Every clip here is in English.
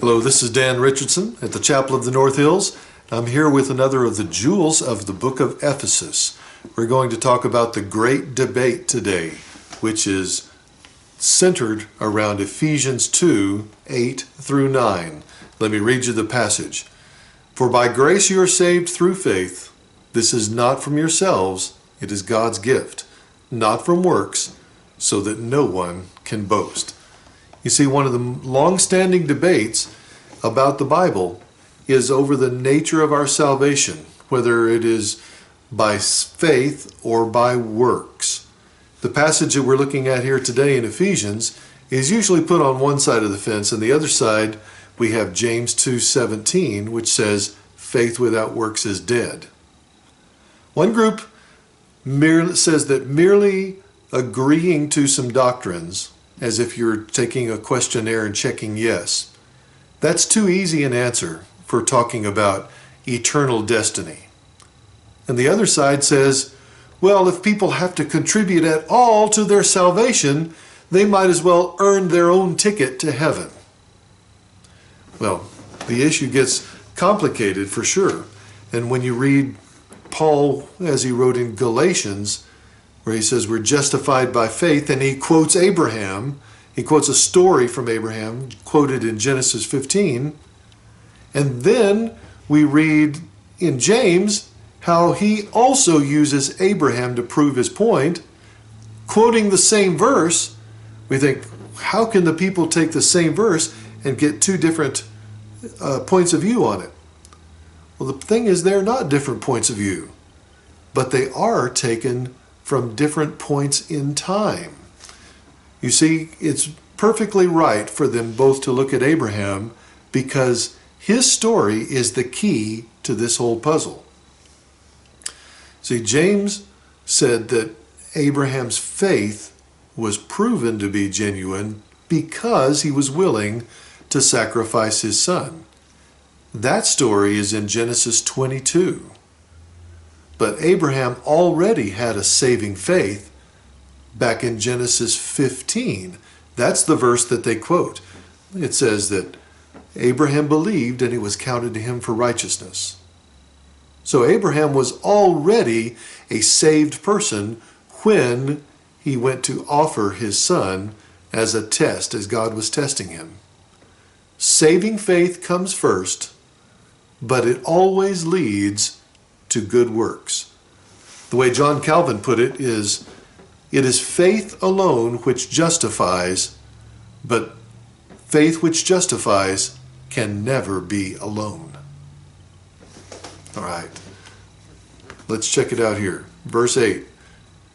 Hello, this is Dan Richardson at the Chapel of the North Hills. I'm here with another of the jewels of the book of Ephesus. We're going to talk about the great debate today, which is centered around Ephesians 2, 8 through 9. Let me read you the passage. For by grace you are saved through faith. This is not from yourselves, it is God's gift, not from works, so that no one can boast. You see, one of the long-standing debates about the Bible is over the nature of our salvation, whether it is by faith or by works. The passage that we're looking at here today in Ephesians is usually put on one side of the fence, and the other side we have James 2:17, which says, faith without works is dead. One group says that merely agreeing to some doctrines, as if you're taking a questionnaire and checking yes, that's too easy an answer for talking about eternal destiny. And the other side says, well, if people have to contribute at all to their salvation, they might as well earn their own ticket to heaven. Well, the issue gets complicated for sure. And when you read Paul, as he wrote in Galatians, where he says we're justified by faith, and he quotes Abraham. He quotes a story from Abraham, quoted in Genesis 15. And then we read in James how he also uses Abraham to prove his point, quoting the same verse. We think, how can the people take the same verse and get two different points of view on it? Well, the thing is, they're not different points of view, but they are taken from different points in time. You see, it's perfectly right for them both to look at Abraham because his story is the key to this whole puzzle. See, James said that Abraham's faith was proven to be genuine because he was willing to sacrifice his son. That story is in Genesis 22. But Abraham already had a saving faith back in Genesis 15. That's the verse that they quote. It says that Abraham believed and it was counted to him for righteousness. So Abraham was already a saved person when he went to offer his son as a test, as God was testing him. Saving faith comes first, but it always leads to good works. The way John Calvin put it is faith alone which justifies, but faith which justifies can never be alone. All right, let's check it out here. Verse 8,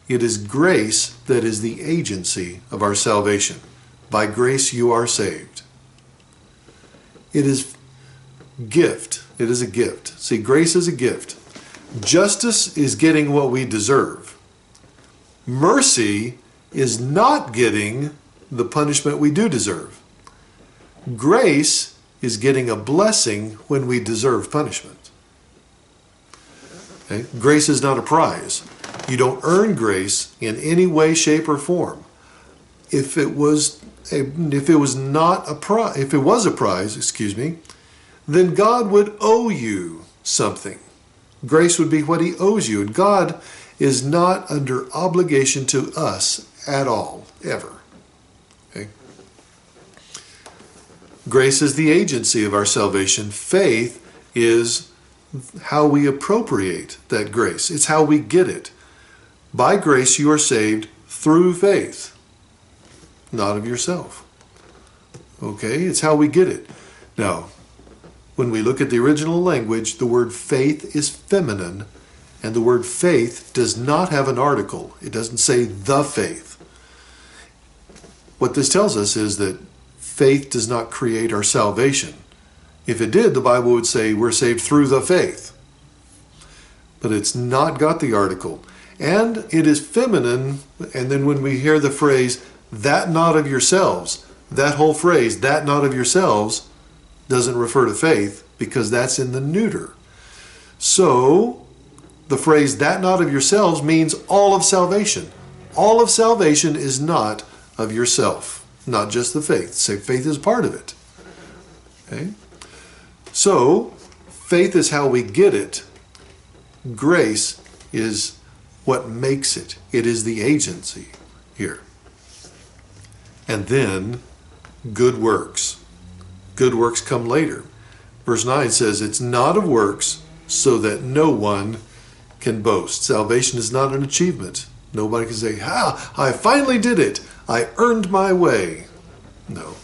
it is grace that is the agency of our salvation. By grace you are saved. It is gift. It is a gift. See, grace is a gift. Justice is getting what we deserve. Mercy is not getting the punishment we do deserve. Grace is getting a blessing when we deserve punishment. Okay? Grace is not a prize. You don't earn grace in any way, shape, or form. If it was a prize, then God would owe you something. Grace would be what he owes you, and God is not under obligation to us at all, ever. Okay? Grace is the agency of our salvation. Faith is how we appropriate that grace. It's how we get it. By grace you are saved through faith, not of yourself. Okay? It's how we get it. Now, when we look at the original language, the word faith is feminine, and the word faith does not have an article. It doesn't say the faith. What this tells us is that faith does not create our salvation. If it did, the Bible would say we're saved through the faith. But it's not got the article. And it is feminine, and then when we hear the phrase, that not of yourselves, that whole phrase, that not of yourselves, doesn't refer to faith because that's in the neuter. So the phrase that not of yourselves means all of salvation. All of salvation is not of yourself, not just the faith. Say faith is part of it. Okay? So, faith is how we get it. Grace is what makes it. It is the agency here. And then, good works. Good works come later. Verse 9 says, it's not of works, so that no one can boast. Salvation is not an achievement. Nobody can say, I finally did it. I earned my way. No.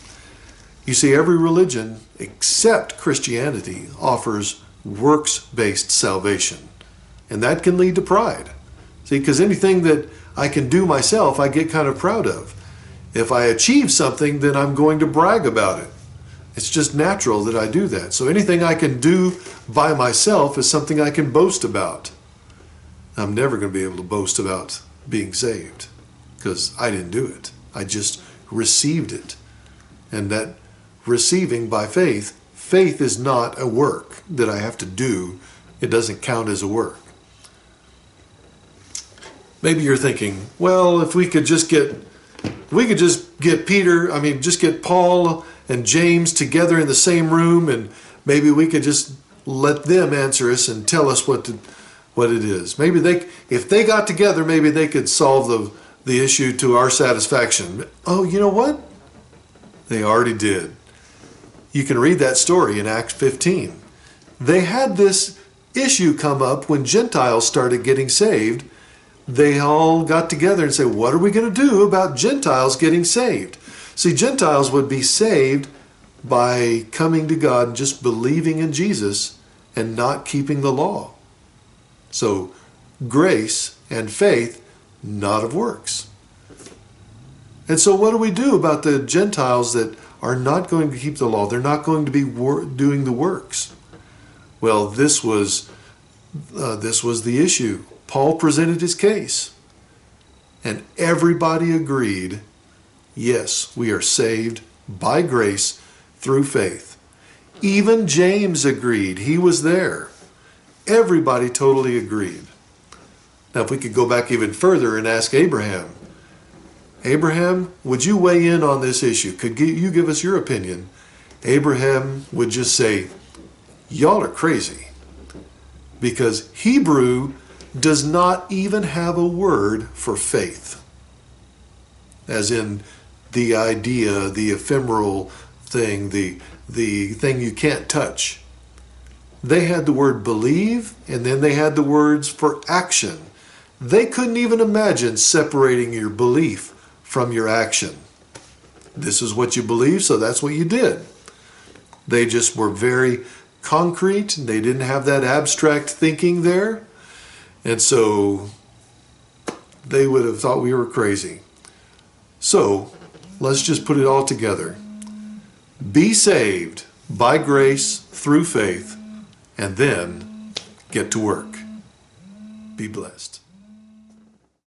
You see, every religion except Christianity offers works-based salvation. And that can lead to pride. See, because anything that I can do myself, I get kind of proud of. If I achieve something, then I'm going to brag about it. It's just natural that I do that. So anything I can do by myself is something I can boast about. I'm never going to be able to boast about being saved because I didn't do it. I just received it. And that receiving by faith, faith is not a work that I have to do. It doesn't count as a work. Maybe you're thinking, well, if we could just get Paul and James together in the same room, and maybe we could just let them answer us and tell us what it is. Maybe if they got together, maybe they could solve the issue to our satisfaction. Oh, you know what? They already did. You can read that story in Acts 15. They had this issue come up when Gentiles started getting saved. They all got together and said, what are we going to do about Gentiles getting saved? See, Gentiles would be saved by coming to God and just believing in Jesus and not keeping the law. So, grace and faith, not of works. And so what do we do about the Gentiles that are not going to keep the law? They're not going to be doing the works. Well, this was the issue. Paul presented his case, and everybody agreed, yes, we are saved by grace through faith. Even James agreed. He was there. Everybody totally agreed. Now, if we could go back even further and ask Abraham, Abraham, would you weigh in on this issue? Could you give us your opinion? Abraham would just say, y'all are crazy. Because Hebrew does not even have a word for faith. As in the idea, the ephemeral thing, the thing you can't touch. They had the word believe, and then they had the words for action. They couldn't even imagine separating your belief from your action. This is what you believe, so that's what you did. They just were very concrete. They didn't have that abstract thinking there. And so they would have thought we were crazy. So let's just put it all together. Be saved by grace through faith, and then get to work. Be blessed.